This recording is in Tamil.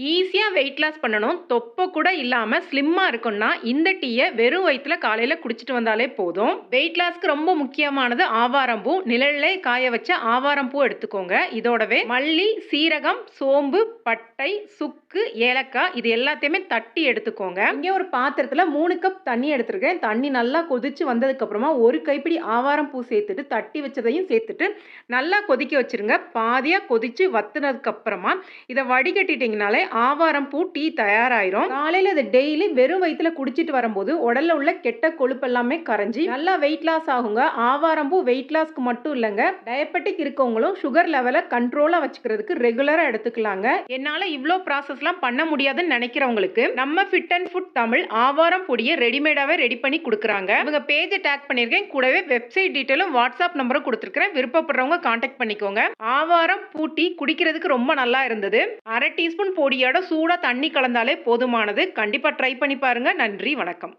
ஈஸியா வெயிட் லாஸ் பண்ணணும். தொப்பை கூட இல்லாம ஸ்லிம்மா இருக்கணும்னா, இந்த டீய வெறும் வயித்துல காலையில குடிச்சிட்டு வந்தாலே போதும். வெயிட் லாஸ்க்கு ரொம்ப முக்கியமானது ஆவாரம் பூ. நிழல்லே காய வச்ச ஆவாரம் பூ எடுத்துக்கோங்க. இதோடவே மல்லி, சீரகம், சோம்பு, பட்டை, சுக்கு, ஏலக்காய் இது எல்லாத்தையுமே தட்டி எடுத்துக்கோங்க. இங்க ஒரு பாத்திரத்துல 3 கப் தண்ணி எடுத்துருக்கேன். தண்ணி நல்லா கொதிச்சு வந்ததுக்கு அப்புறமா 1 கைப்பிடி ஆவாரம் பூ சேர்த்துட்டு தட்டி வச்சதையும் சேர்த்துட்டு நல்லா கொதிக்க வச்சிருங்க. பாதியா கொதிச்சு வத்துனதுக்கு அப்புறமா இத வடிகட்டிட்டீங்கனாலே ஆவாரம் பூ டீ தயாராயிரும். காலையில இத டெய்லி வெறும் வயித்துல குடிச்சிட்டு வரும்போது உடல்ல உள்ள கெட்ட கொழுப்பு எல்லாமே கரைஞ்சி நல்லா வெயிட் லாஸ் ஆகுங்க. ஆவாரம் பூ வெயிட் லாஸ்க்கு மட்டும் இல்லங்க, டயபெட்டிக் இருக்கவங்களும் சுகர் லெவல கண்ட்ரோலா வச்சுக்கிறதுக்கு ரெகுலரா எடுத்துக்கலாங்க. என்னால இவ்ளோ ப்ராசஸ்லாம் பண்ண முடியாதுன்னு நினைக்கிறவங்களுக்கு நம்ம ஃபிட் அண்ட் ஃபுட் தமிழ் ஆவாரம் பொடியை ரெடிமேடாவே ரெடி பண்ணி கொடுக்குறாங்க. இவங்க பேஜை டேக் பண்ணியிருக்கேன். கூடவே வெப்சைட் டீட்டெயிலும் வாட்ஸ்அப் நம்பரும் கொடுத்துருக்கேன். விருப்பப்படுறவங்க கான்டாக்ட் பண்ணிக்கோங்க. ஆவாரம் பூ டீ குடிக்கிறதுக்கு ரொம்ப நல்லா இருந்தது. 1/2 டீஸ்பூன் பொடியோட சூடா தண்ணி கலந்தாலே போதுமானது. கண்டிப்பா ட்ரை பண்ணி பாருங்க. நன்றி, வணக்கம்.